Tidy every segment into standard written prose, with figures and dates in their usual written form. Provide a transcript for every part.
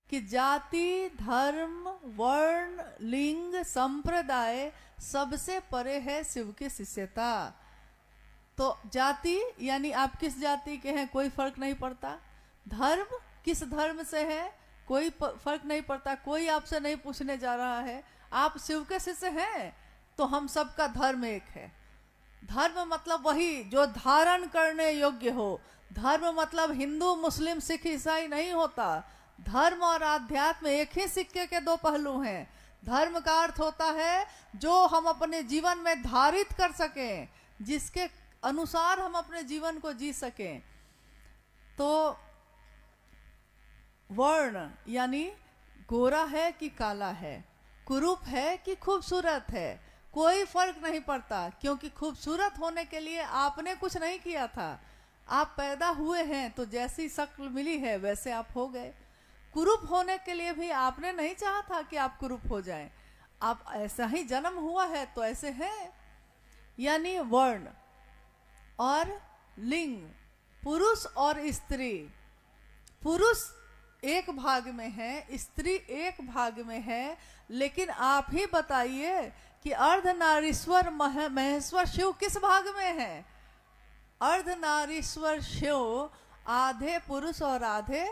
कि जाति, धर्म, वर्ण, लिंग, संप्रदाय सबसे परे है शिव की शिष्यता। तो जाति यानी आप किस जाति के हैं कोई फर्क नहीं पड़ता, धर्म किस धर्म से है कोई फर्क नहीं पड़ता, कोई आपसे नहीं पूछने जा रहा है। आप शिव के शिष्य हैं तो हम सबका धर्म एक है। धर्म मतलब वही जो धारण करने योग्य हो। धर्म मतलब हिंदू, मुस्लिम, सिख, ईसाई नहीं होता। धर्म और आध्यात्म एक ही सिक्के के दो पहलू हैं। धर्म का अर्थ होता है जो हम अपने जीवन में धारित कर सकें, जिसके अनुसार हम अपने जीवन को जी सकें। तो वर्ण यानी गोरा है कि काला है, कुरूप है कि खूबसूरत है, कोई फर्क नहीं पड़ता, क्योंकि खूबसूरत होने के लिए आपने कुछ नहीं किया था। आप पैदा हुए हैं तो जैसी शक्ल मिली है वैसे आप हो गए। कुरूप होने के लिए भी आपने नहीं चाहा था कि आप कुरूप हो जाएं, आप ऐसा ही जन्म हुआ है तो ऐसे हैं। यानी वर्ण और लिंग, पुरुष और स्त्री, पुरुष एक भाग में है, स्त्री एक भाग में है। लेकिन आप ही बताइए कि अर्धनारीश्वर महेश्वर शिव किस भाग में है? अर्धनारीश्वर शिव आधे पुरुष और आधे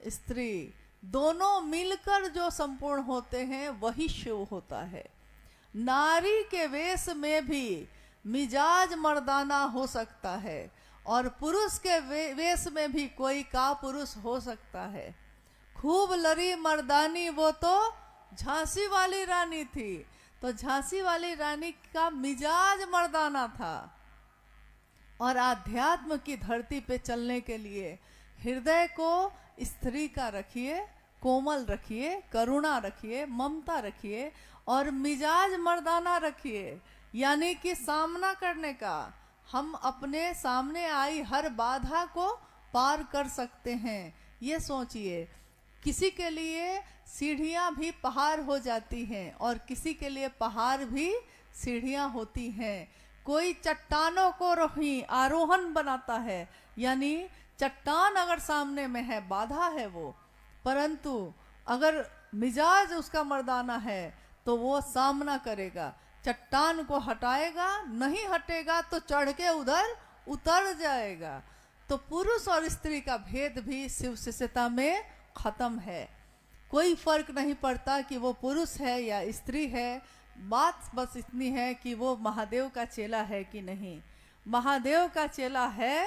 स्त्री, दोनों मिलकर जो संपूर्ण होते हैं वही शिव होता है। नारी के वेश में भी मिजाज मर्दाना हो सकता है और पुरुष के वेश में भी कोई का पुरुष हो सकता है। खूब लड़ी मर्दानी वो तो झांसी वाली रानी थी, तो झांसी वाली रानी का मिजाज मर्दाना था। और आध्यात्म की धरती पे चलने के लिए हृदय को स्त्री का रखिए, कोमल रखिए, करुणा रखिए, ममता रखिए और मिजाज मर्दाना रखिए। यानी कि सामना करने का, हम अपने सामने आई हर बाधा को पार कर सकते हैं। ये सोचिए, किसी के लिए सीढ़ियाँ भी पहाड़ हो जाती हैं और किसी के लिए पहाड़ भी सीढ़ियाँ होती हैं। कोई चट्टानों को आरोहण बनाता है, यानी चट्टान अगर सामने में है, बाधा है वो, परंतु अगर मिजाज उसका मर्दाना है तो वो सामना करेगा, चट्टान को हटाएगा, नहीं हटेगा तो चढ़ के उधर उतर जाएगा। तो पुरुष और स्त्री का भेद भी शिव शिष्यता में खत्म है। कोई फर्क नहीं पड़ता कि वो पुरुष है या स्त्री है, बात बस इतनी है कि वो महादेव का चेला है कि नहीं। महादेव का चेला है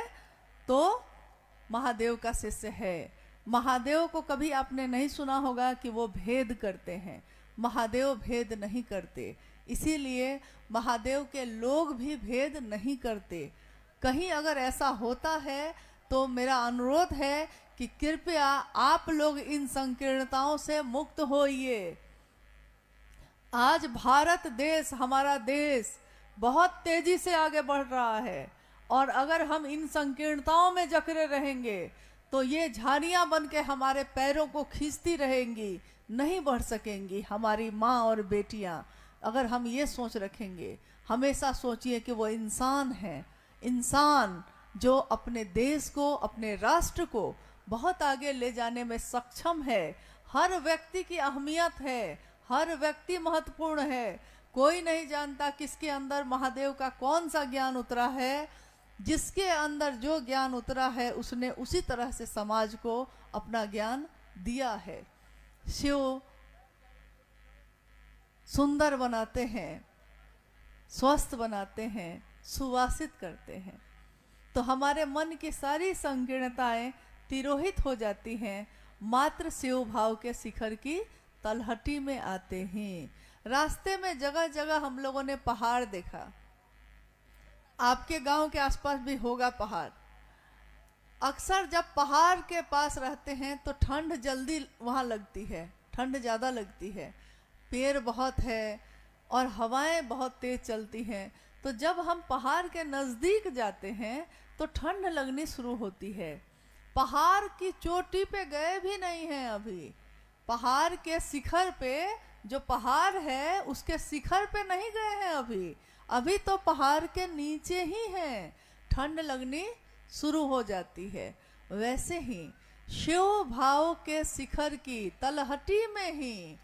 तो महादेव का शिष्य है। महादेव को कभी आपने नहीं सुना होगा कि वो भेद करते हैं, महादेव भेद नहीं करते, इसीलिए महादेव के लोग भी भेद नहीं करते। कहीं अगर ऐसा होता है तो मेरा अनुरोध है कि कृपया आप लोग इन संकीर्णताओं से मुक्त होइए। आज भारत देश, हमारा देश बहुत तेजी से आगे बढ़ रहा है और अगर हम इन संकीर्णताओं में जकड़े रहेंगे तो ये झाड़ियाँ बन के हमारे पैरों को खींचती रहेंगी, नहीं बढ़ सकेंगी हमारी माँ और बेटियाँ। अगर हम ये सोच रखेंगे, हमेशा सोचिए कि वो इंसान है, इंसान जो अपने देश को, अपने राष्ट्र को बहुत आगे ले जाने में सक्षम है। हर व्यक्ति की अहमियत है, हर व्यक्ति महत्वपूर्ण है। कोई नहीं जानता किसके अंदर महादेव का कौन सा ज्ञान उतरा है। जिसके अंदर जो ज्ञान उतरा है उसने उसी तरह से समाज को अपना ज्ञान दिया है। शिव सुंदर बनाते हैं, स्वस्थ बनाते हैं, सुवासित करते हैं। तो हमारे मन की सारी संकीर्णताएं तिरोहित हो जाती हैं मात्र शिव भाव के शिखर की तलहटी में आते हैं। रास्ते में जगह जगह हम लोगों ने पहाड़ देखा, आपके गांव के आसपास भी होगा पहाड़। अक्सर जब पहाड़ के पास रहते हैं तो ठंड जल्दी वहाँ लगती है, ठंड ज़्यादा लगती है, पेड़ बहुत है और हवाएं बहुत तेज चलती हैं। तो जब हम पहाड़ के नज़दीक जाते हैं तो ठंड लगनी शुरू होती है। पहाड़ की चोटी पे गए भी नहीं हैं अभी, पहाड़ के शिखर पे, जो पहाड़ है उसके शिखर पे नहीं गए हैं अभी, अभी तो पहाड़ के नीचे ही हैं, ठंड लगनी शुरू हो जाती है। वैसे ही शिव भाव के शिखर की तलहटी में ही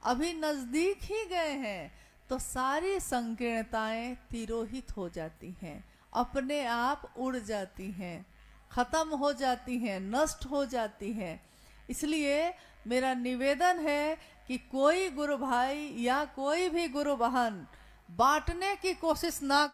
अभी नजदीक ही गए हैं तो सारी संकीर्णताएं तिरोहित हो जाती हैं, अपने आप उड़ जाती हैं, खत्म हो जाती हैं, नष्ट हो जाती हैं। इसलिए मेरा निवेदन है कि कोई गुरु भाई या कोई भी गुरु बहन बांटने की कोशिश ना